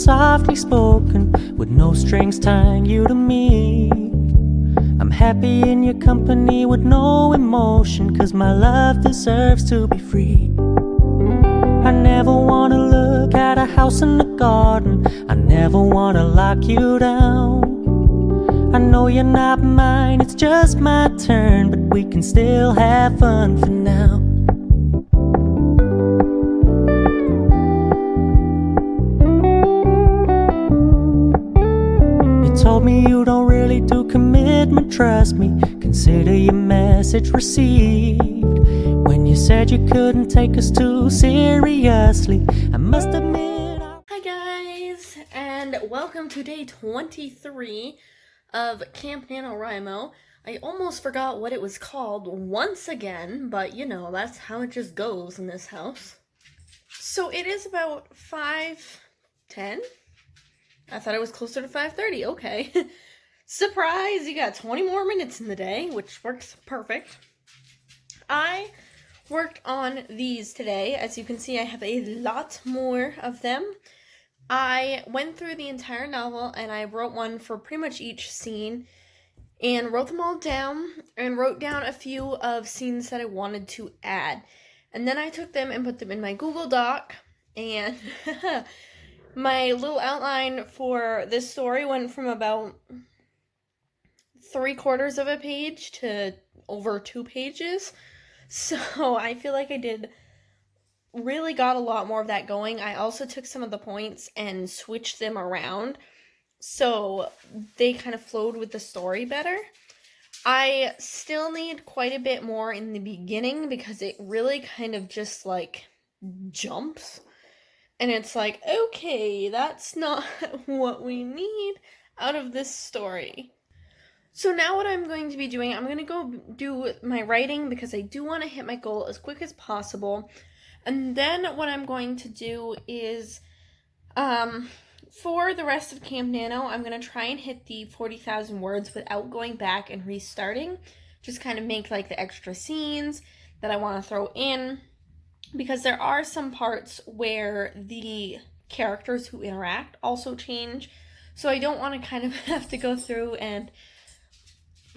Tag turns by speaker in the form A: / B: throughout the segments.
A: softly spoken, with no strings tying you to me. I'm happy in your company with no emotion, 'cause my love deserves to be free. I never wanna look at a house in the garden, I never wanna lock you down. I know you're not mine, it's just my turn, but we can still have fun for now. You told me you don't really do commitment, trust me, consider your message received. When you said you couldn't take us too seriously, I must admit
B: Hi guys, and welcome to day 23 of Camp NaNoWriMo. I almost forgot what it was called once again, but you know, that's how it just goes in this house. So it is about 5:10. I thought it was closer to 5:30. Okay. Surprise, you got 20 more minutes in the day, which works perfect. I worked on these today. As you can see, I have a lot more of them. I went through the entire novel and I wrote one for pretty much each scene and wrote them all down and wrote down a few of scenes that I wanted to add. And then I took them and put them in my Google Doc, and my little outline for this story went from about 3/4 of a page to over 2 pages. So I feel like I really got a lot more of that going. I also took some of the points and switched them around so they kind of flowed with the story better. I still need quite a bit more in the beginning because it really kind of just like jumps. And it's like, okay, that's not what we need out of this story. So now what I'm going to be doing, I'm going to go do my writing because I do want to hit my goal as quick as possible. And then what I'm going to do is, for the rest of Camp Nano, I'm going to try and hit the 40,000 words without going back and restarting. Just kind of make like the extra scenes that I want to throw in. Because there are some parts where the characters who interact also change. So I don't want to kind of have to go through and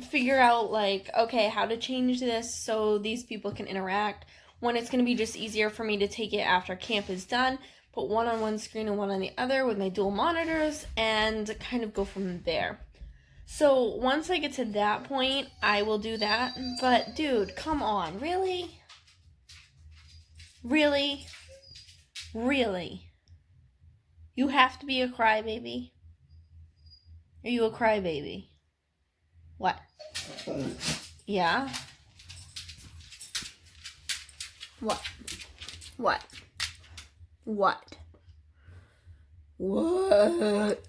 B: figure out like, okay, how to change this so these people can interact, when it's going to be just easier for me to take it after camp is done, put one on one screen and one on the other with my dual monitors, and kind of go from there. So once I get to that point, I will do that. But dude, come on, really? Really? Really? You have to be a crybaby? Are you a crybaby? What? Yeah? What? What? What? What?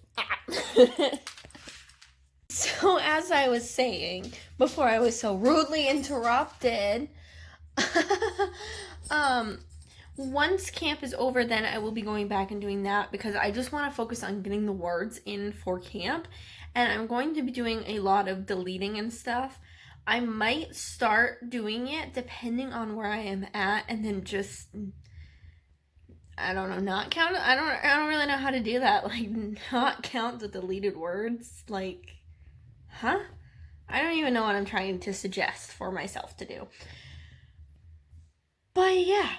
B: So as I was saying, before I was so rudely interrupted, once camp is over, then I will be going back and doing that because I just want to focus on getting the words in for camp. And I'm going to be doing a lot of deleting and stuff. I might start doing it depending on where I am at, and then just, I don't know, not count it. I don't really know how to do that. Like, not count the deleted words. Like, huh? I don't even know what I'm trying to suggest for myself to do. But yeah.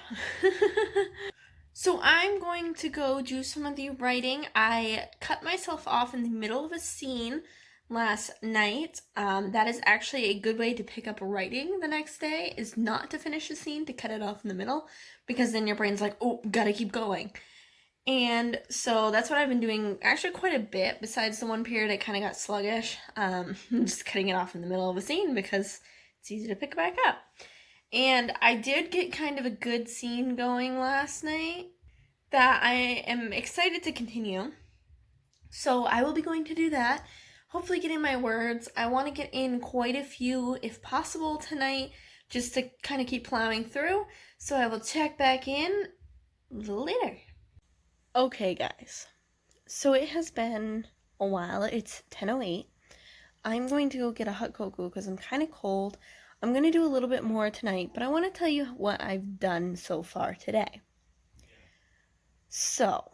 B: So I'm going to go do some of the writing. I cut myself off in the middle of a scene last night. That is actually a good way to pick up writing the next day, is not to finish a scene, to cut it off in the middle, because then your brain's like, oh, gotta keep going. And so that's what I've been doing actually quite a bit. Besides the one period it kind of got sluggish, just cutting it off in the middle of a scene because it's easy to pick back up. And I did get kind of a good scene going last night that I am excited to continue. So I will be going to do that. Hopefully getting my words. I want to get in quite a few, if possible, tonight, just to kind of keep plowing through. So I will check back in a little later. Okay, guys. So it has been a while. It's 10:08. I'm going to go get a hot cocoa because I'm kind of cold. I'm going to do a little bit more tonight, but I want to tell you what I've done so far today. So,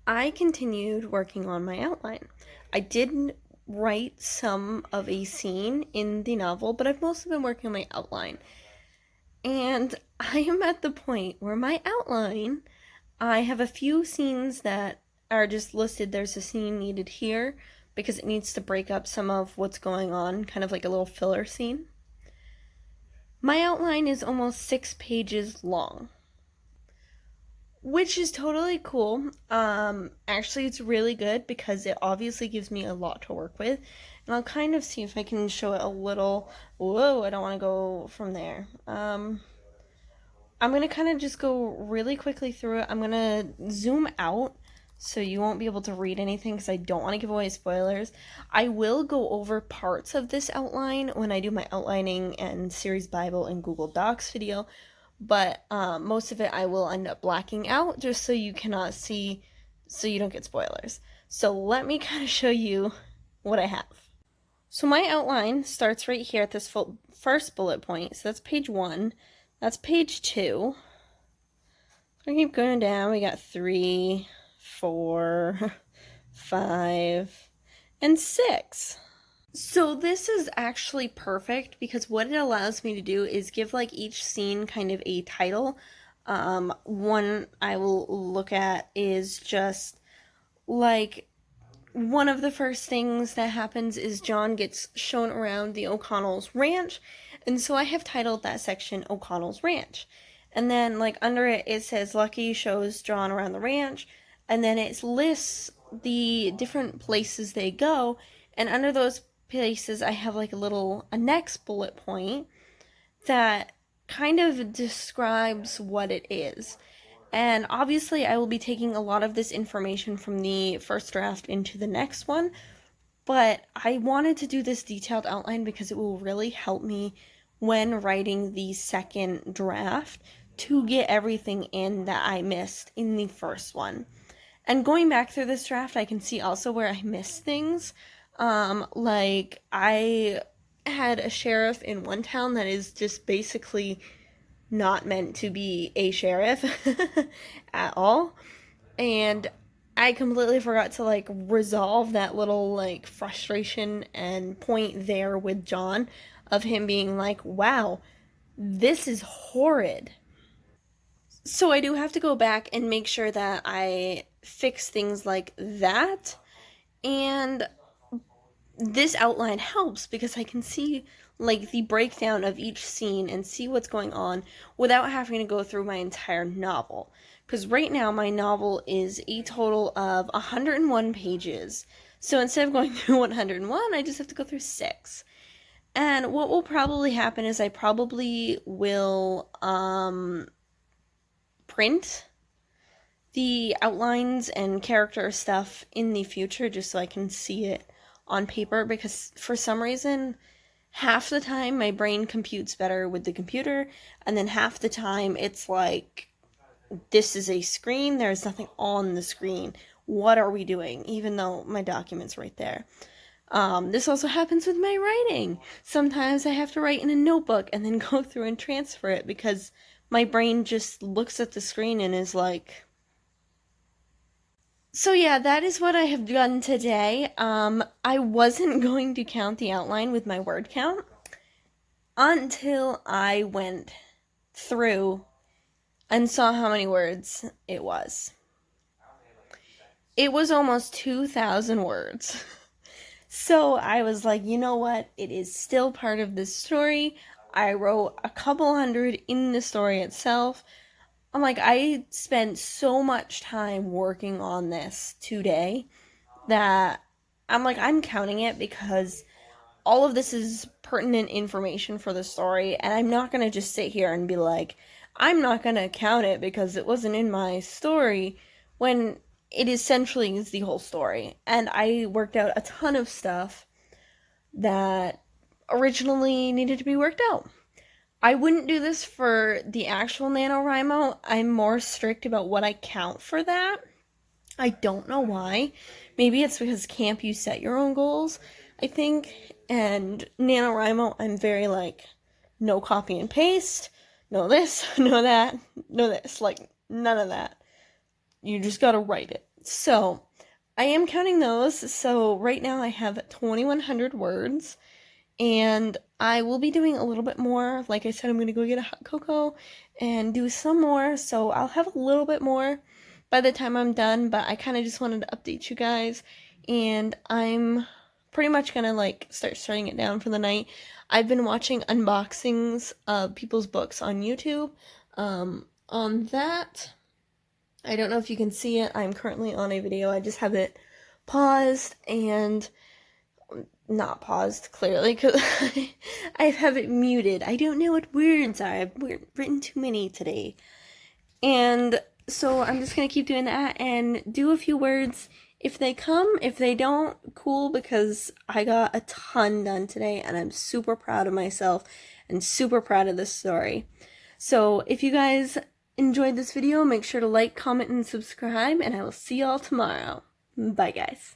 B: I continued working on my outline. I did write some of a scene in the novel, but I've mostly been working on my outline. And I am at the point where my outline, I have a few scenes that are just listed. There's a scene needed here because it needs to break up some of what's going on, kind of like a little filler scene. My outline is almost 6 pages long, which is totally cool. Actually, it's really good because it obviously gives me a lot to work with. And I'll kind of see if I can show it a little. Whoa, I don't want to go from there. I'm going to kind of just go really quickly through it. I'm going to zoom out so you won't be able to read anything because I don't want to give away spoilers. I will go over parts of this outline when I do my outlining and series Bible and Google Docs video, but most of it I will end up blacking out just so you cannot see, so you don't get spoilers. So let me kind of show you what I have. So my outline starts right here at this first bullet point. So that's page 1. That's page 2. So I keep going down. We got 3, 4, 5, and 6. So this is actually perfect because what it allows me to do is give like each scene kind of a title. One I will look at is just like one of the first things that happens is John gets shown around the O'Connell's ranch, and so I have titled that section O'Connell's Ranch. And then like under it, it says Lucky shows John around the ranch, and then it lists the different places they go, and under those places I have like a next bullet point that kind of describes what it is. And obviously I will be taking a lot of this information from the first draft into the next one, but I wanted to do this detailed outline because it will really help me when writing the second draft to get everything in that I missed in the first one. And going back through this draft, I can see also where I missed things. Like I had a sheriff in one town that is just basically not meant to be a sheriff at all. And I completely forgot to like resolve that little like frustration and point there with John of him being like, wow, this is horrid. So I do have to go back and make sure that I fix things like that. And this outline helps because I can see like the breakdown of each scene and see what's going on without having to go through my entire novel. Because right now my novel is a total of 101 pages. So instead of going through 101, I just have to go through 6. And what will probably happen is I probably will print the outlines and character stuff in the future just so I can see it on paper, because for some reason half the time my brain computes better with the computer, and then half the time it's like, this is a screen, there's nothing on the screen, what are we doing, even though my document's right there. This also happens with my writing. Sometimes I have to write in a notebook and then go through and transfer it because my brain just looks at the screen and is like... So yeah, that is what I have done today. I wasn't going to count the outline with my word count until I went through and saw how many words it was. It was almost 2,000 words. So I was like, you know what? It is still part of this story. I wrote a couple hundred in the story itself. I'm like, I spent so much time working on this today that I'm like, I'm counting it because all of this is pertinent information for the story, and I'm not going to just sit here and be like, I'm not going to count it because it wasn't in my story, when it essentially is the whole story. And I worked out a ton of stuff that originally needed to be worked out. I wouldn't do this for the actual NaNoWriMo. I'm more strict about what I count for that. I don't know why. Maybe it's because camp you set your own goals, I think. And NaNoWriMo, I'm very like, no copy and paste, no this, no that, no this. Like, none of that. You just gotta write it. So I am counting those. So right now I have 2,100 words, and I will be doing a little bit more. Like I said, I'm going to go get a hot cocoa and do some more. So I'll have a little bit more by the time I'm done, but I kind of just wanted to update you guys, and I'm pretty much going to like start starting it down for the night. I've been watching unboxings of people's books on YouTube. On that, I don't know if you can see it. I'm currently on a video. I just have it paused and not paused, clearly, because I have it muted. I don't know what words are. I've written too many today. And so I'm just going to keep doing that and do a few words. If they come, if they don't, cool, because I got a ton done today, and I'm super proud of myself and super proud of this story. So if you guys enjoyed this video, make sure to like, comment, and subscribe, and I will see y'all tomorrow. Bye, guys.